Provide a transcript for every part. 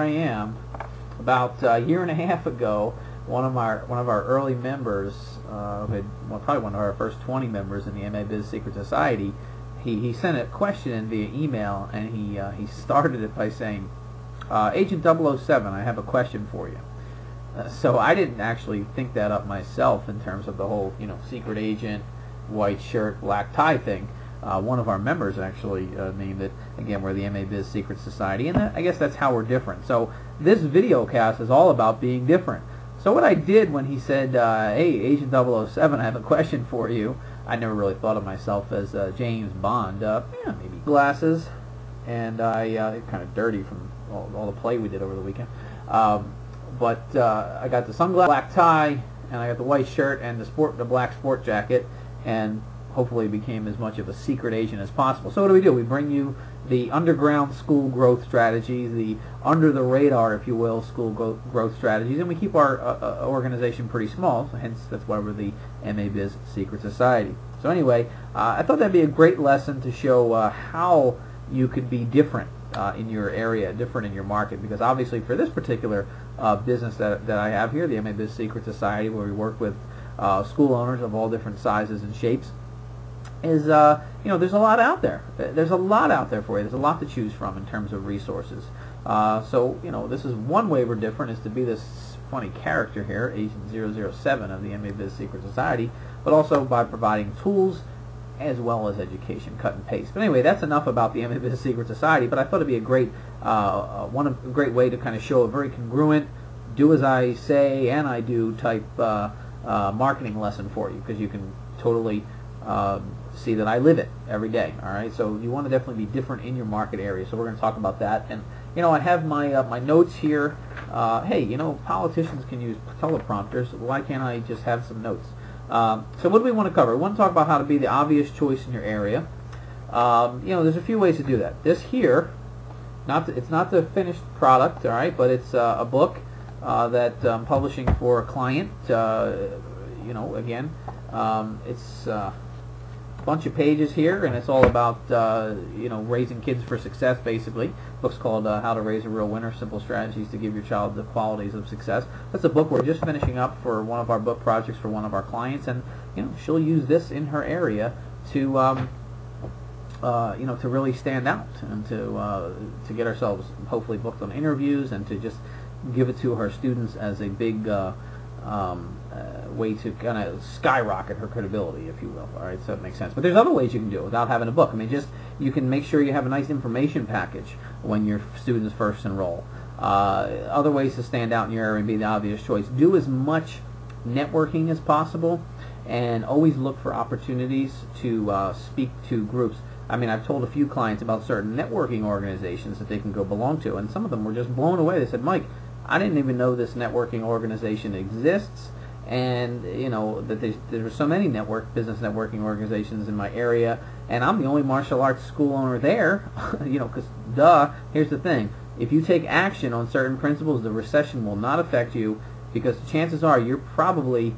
I am. About a year and a half ago, one of our early members, probably one of our first 20 members in the MA Biz Secret Society, he sent a question in via email, and he started it by saying, "Agent 007, I have a question for you." So I didn't actually think that up myself in terms of the whole secret agent, white shirt, black tie thing. One of our members actually named it. Again, we're the MA Biz Secret Society, and I guess that's how we're different. So this video cast is all about being different. So what I did when he said, "Hey, Agent 007, I have a question for you," I never really thought of myself as James Bond. Maybe glasses, and I kind of dirty from all the play we did over the weekend. But I got the sunglasses, black tie, and I got the white shirt and the black sport jacket, and hopefully became as much of a secret agent as possible. So what do? We bring you the underground school growth strategies, the under the radar, if you will, school growth strategies, and we keep our organization pretty small, so hence that's why we're the MA Biz Secret Society. So anyway, I thought that'd be a great lesson to show how you could be different in your area, different in your market, because obviously for this particular business that I have here, the MA Biz Secret Society, where we work with school owners of all different sizes and shapes, is there's a lot out there. There's a lot out there for you. There's a lot to choose from in terms of resources. So this is one way we're different, is to be this funny character here, Agent 007 of the MA Biz Secret Society, but also by providing tools as well as education, cut and paste. But anyway, that's enough about the MA Biz Secret Society. But I thought it'd be a great great way to kind of show a very congruent, do as I say and I do type marketing lesson for you, because you can totally see that I live it every day. All right, so you want to definitely be different in your market area. So we're going to talk about that. And I have my my notes here. Hey, politicians can use teleprompters. Why can't I just have some notes? So what do we want to cover? We want to talk about how to be the obvious choice in your area. There's a few ways to do that. This here, it's not the finished product, all right, but it's a book that I'm publishing for a client. Again, it's a bunch of pages here, and it's all about raising kids for success. Basically, the book's called "How to Raise a Real Winner: Simple Strategies to Give Your Child the Qualities of Success." That's a book we're just finishing up for one of our book projects for one of our clients, and she'll use this in her area to to really stand out, and to get ourselves hopefully booked on interviews, and to just give it to her students as a big way to kind of skyrocket her credibility, if you will. All right, so it makes sense. But there's other ways you can do it without having a book. I mean, you can make sure you have a nice information package when your students first enroll. Other ways to stand out in your area and be the obvious choice: do as much networking as possible, and always look for opportunities to speak to groups. I mean, I've told a few clients about certain networking organizations that they can go belong to, and some of them were just blown away. They said, "Mike, I didn't even know this networking organization exists, and that there are so many business networking organizations in my area, and I'm the only martial arts school owner there." Because here's the thing: if you take action on certain principles, the recession will not affect you, because chances are you're probably,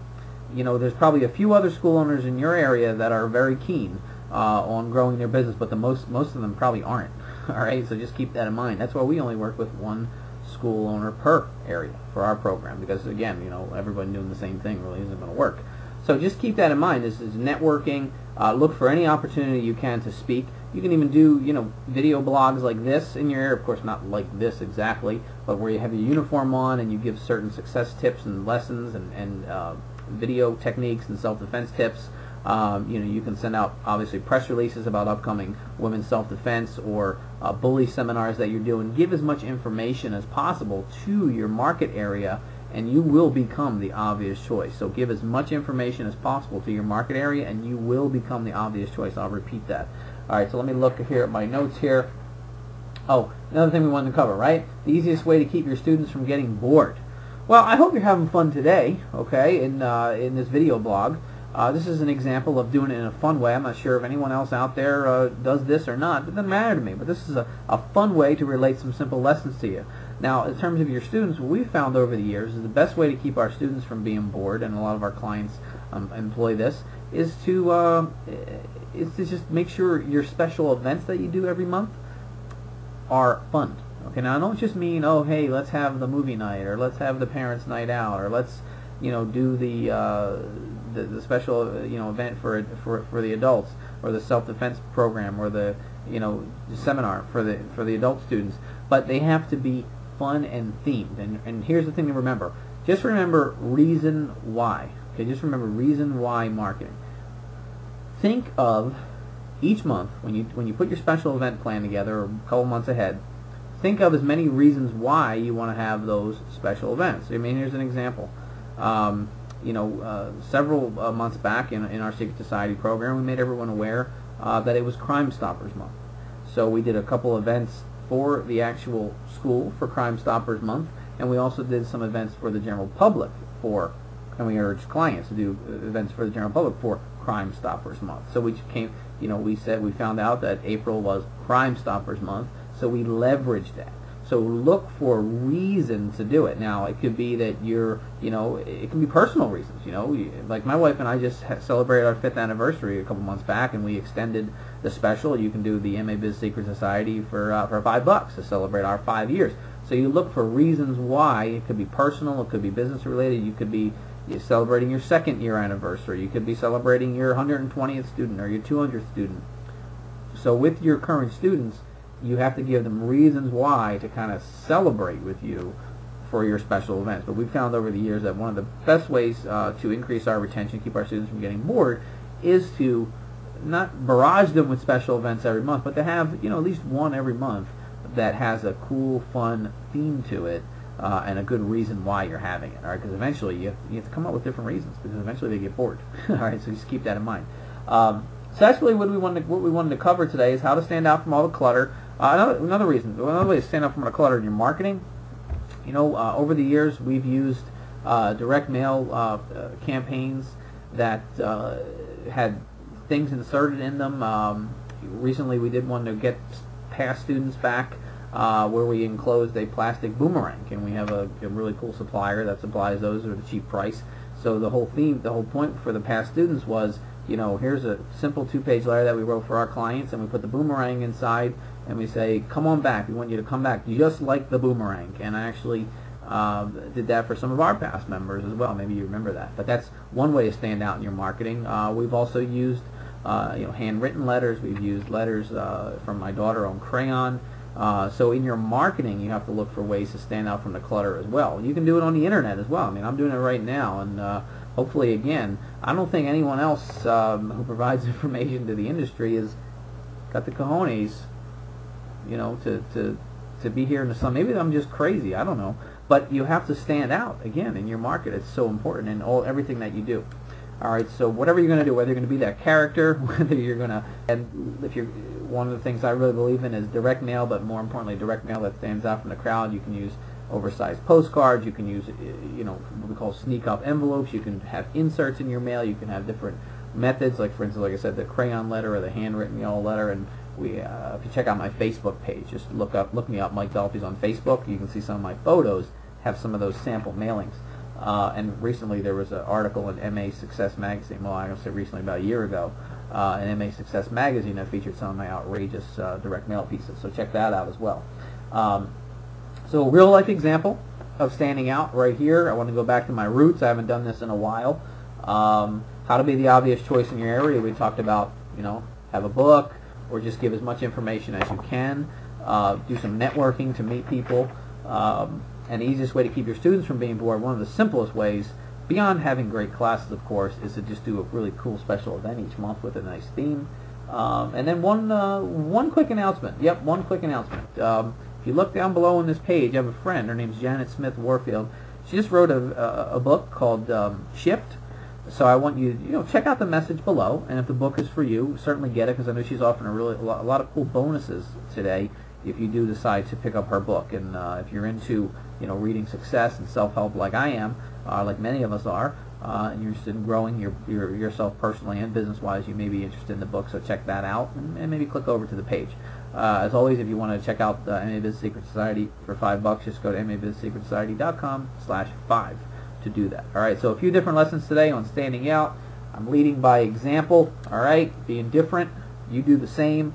there's probably a few other school owners in your area that are very keen on growing their business, but most of them probably aren't. All right, so just keep that in mind. That's why we only work with one school owner per area for our program, because again, everybody doing the same thing really isn't going to work. So just keep that in mind. This is networking. Look for any opportunity you can to speak. You can even do video blogs like this in your area. Of course, not like this exactly, but where you have your uniform on and you give certain success tips and lessons and video techniques and self-defense tips. You can send out obviously press releases about upcoming women's self-defense or bully seminars that you're doing. Give as much information as possible to your market area, and you will become the obvious choice. So give as much information as possible to your market area, and you will become the obvious choice. I'll repeat that. All right, so let me look here at my notes here. Oh, another thing we wanted to cover, right? The easiest way to keep your students from getting bored. Well, I hope you're having fun today, okay, in this video blog. This is an example of doing it in a fun way. I'm not sure if anyone else out there does this or not. It doesn't matter to me, but this is a fun way to relate some simple lessons to you. Now, in terms of your students, what we've found over the years is the best way to keep our students from being bored, and a lot of our clients employ this, is to just make sure your special events that you do every month are fun. Okay, now I don't just mean, oh, hey, let's have the movie night, or let's have the parents' night out, or let's, do the special, event for the adults, or the self-defense program, or the, seminar for the adult students. But they have to be fun and themed. And here's the thing to remember: just remember reason why. Okay, just remember reason why marketing. Think of each month when you put your special event plan together, or a couple months ahead. Think of as many reasons why you want to have those special events. I mean, here's an example. Several months back in our Secret Society program, we made everyone aware that it was Crime Stoppers Month. So we did a couple events for the actual school for Crime Stoppers Month, and we also did some events for the general public and we urged clients to do events for the general public for Crime Stoppers Month. So we found out that April was Crime Stoppers Month, so we leveraged that. So look for a reason to do it. Now, it could be that it can be personal reasons. Like my wife and I just celebrated our 5th anniversary a couple months back, and we extended the special. You can do the MA Biz Secret Society for $5 to celebrate our 5 years. So you look for reasons why. It could be personal, it could be business related, you could be celebrating your 2nd year anniversary, you could be celebrating your 120th student or your 200th student. So with your current students, you have to give them reasons why to kind of celebrate with you for your special events. But we've found over the years that one of the best ways to increase our retention, keep our students from getting bored, is to not barrage them with special events every month, but to have at least one every month that has a cool, fun theme to it and a good reason why you're having it. All right, because eventually you have to come up with different reasons, because eventually they get bored. All right, so just keep that in mind. So that's really what we wanted to cover today, is how to stand out from all the clutter. Another way to stand out from the clutter in your marketing. Over the years we've used direct mail campaigns that had things inserted in them. Recently we did one to get past students back, where we enclosed a plastic boomerang, and we have a really cool supplier that supplies those at a cheap price. So the whole point for the past students was, here's a simple 2-page letter that we wrote for our clients, and we put the boomerang inside, and we say, come on back, we want you to come back just like the boomerang. And I actually did that for some of our past members as well. Maybe you remember that. But that's one way to stand out in your marketing. We've also used handwritten letters. We've used letters from my daughter on crayon. So in your marketing, you have to look for ways to stand out from the clutter as well. You can do it on the internet as well. I mean, I'm doing it right now, and hopefully, again, I don't think anyone else who provides information to the industry has got the cojones, to be here in the sun. Maybe I'm just crazy. I don't know. But you have to stand out, again, in your market. It's so important in everything that you do. All right, so whatever you're going to do, whether you're going to be that character, whether you're going to, and if you're, one of the things I really believe in is direct mail, but more importantly, direct mail that stands out from the crowd. You can use oversized postcards. You can use, what we call sneak-up envelopes. You can have inserts in your mail. You can have different methods, like for instance, like I said, the crayon letter or the handwritten letter. And if you check out my Facebook page, just look me up, Mike Dolphy's on Facebook. You can see some of my photos have some of those sample mailings. And recently there was an article in MA Success Magazine, well, I don't say recently, about a year ago, in MA Success Magazine that featured some of my outrageous direct mail pieces. So check that out as well. So a real life example of standing out right here. I want to go back to my roots. I haven't done this in a while. How to be the obvious choice in your area. We talked about, have a book, or just give as much information as you can. Do some networking to meet people. And the easiest way to keep your students from being bored, one of the simplest ways, beyond having great classes, of course, is to just do a really cool special event each month with a nice theme. And then one quick announcement. Yep, one quick announcement. If you look down below on this page, I have a friend. Her name's Janet Smith Warfield. She just wrote a book called Shift. So I want you, check out the message below, and if the book is for you, certainly get it, because I know she's offering a lot of cool bonuses today if you do decide to pick up her book. And if you're into reading success and self-help like I am, like many of us are, and you're interested in growing yourself personally and business-wise, you may be interested in the book. So check that out, and maybe click over to the page. As always, if you want to check out MA Biz Secret Society for $5, just go to mabizsecretsociety.com/5 to do that. All right, so a few different lessons today on standing out. I'm leading by example. All right, being different. You do the same.